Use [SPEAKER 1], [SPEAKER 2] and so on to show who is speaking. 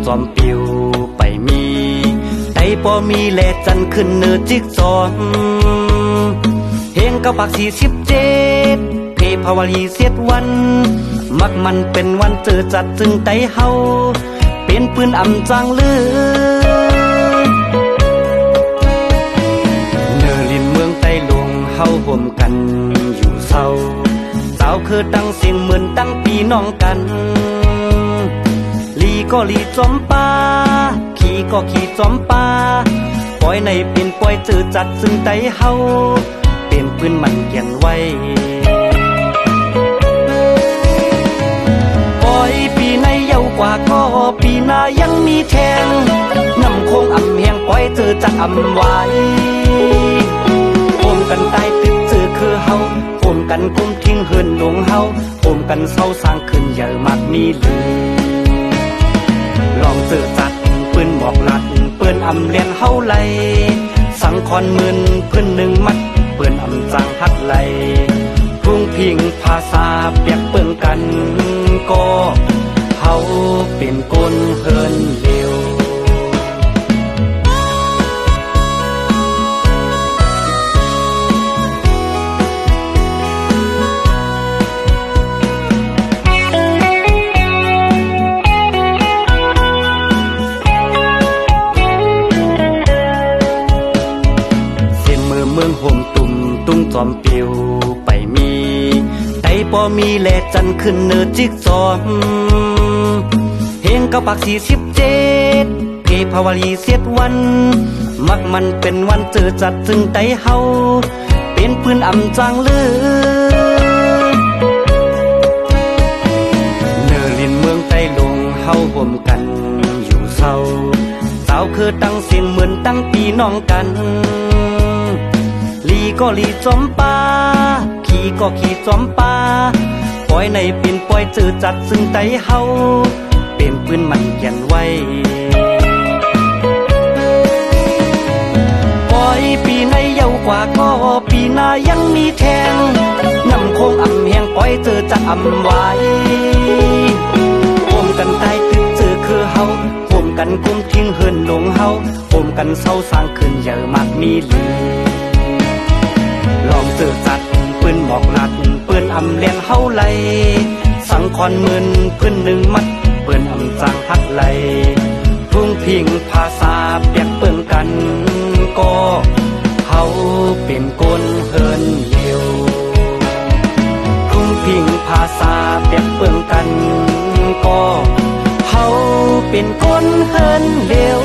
[SPEAKER 1] จอมปิวไปมีไตปอมีแลจันขึ้นเนื้อจิกจอมเฮงกับปัก47เพภาวลีเสียดวันมักมันเป็นวันเจอจัดจึงไตเฮาเป็นปืนอำจังลือเนอลินเมืองไตลงเฮาห่วมกันอยู่เศร้าสาวคือตั้งเสียงเหมือนตั้งปีน้องกันลีก็ลีจอมป่าขี่ก็ขี่จอมป่าปล่อยในเป็นปล่อยเจอจัดซึ่งไตเฮาเป็นปืนมันเกียนไว้ปล่อยปีในเยาวกว่าก็ปีหน้ายังมีแทงน้ำคงอ่ำแหงปล่อยเจอจัดอ่ำไว้โอมกันตายติดเจอคือเฮาโอมกันกุมทิ้งเฮินหลงเฮาโอมกันเศร้าสร้างขึ้นเยอะมากมีเหลือลองเจอจัดปืนบอกหลัดปืนอำเลียนเฮาไหลสังคอนหมื่นเพื่อนหนึ่งมัดปืนอำจังฮัดไหลพุ่งพิงภาษาเปียกเปิงกันก็เฮาเป็นก้นเฮินเดียวเมืองห่มตุ่มตุ้งจอมปิวไปมีไตปอมีแลจันขึ้นเนื้อจิกจอมเฮงกับปัก47เพภาวลีเสียดวันมักมันเป็นวันเจอจัดจึงไตเฮาเป็นปืนอำจังลือเนอลินเมืองไตลงเฮาห่วมกันอยู่เศร้าสาวคือตั้งเสียงเหมือนตั้งปีน้องกันลีก็ลีจอมป่าขี่ก็ขี่จอมป่าปล่อยในเป็นปล่อยเจอจัดซึ่งไตเฮาเป็นปืนมันเกียนไว้ปล่อยปีในเยาวกว่าก็ปีหน้ายังมีแทงน้ำคงอ่ำแหงปล่อยเจอจัดอ่ำไว้โอมกันตายตึกเจอคือเฮาโอมกันกุมทิ้งเฮินหลงเฮาโอมกันเศร้าสร้างขึ้นเยอะมากมีเหลือลองเจอจัดปืนบอกหลัดปืนอำเลียนเฮาไหลสังคอนหมื่นปืนหนึ่งมัดปืนอำจังฮัดไหลพุ่งพิงภาษาเปียกเปิงกันก็เฮาเป็นก้นเฮินเลียวพุ่งพิงภาษาเปียกเปิงกันก็เฮาเป็นก้นเฮินเลียว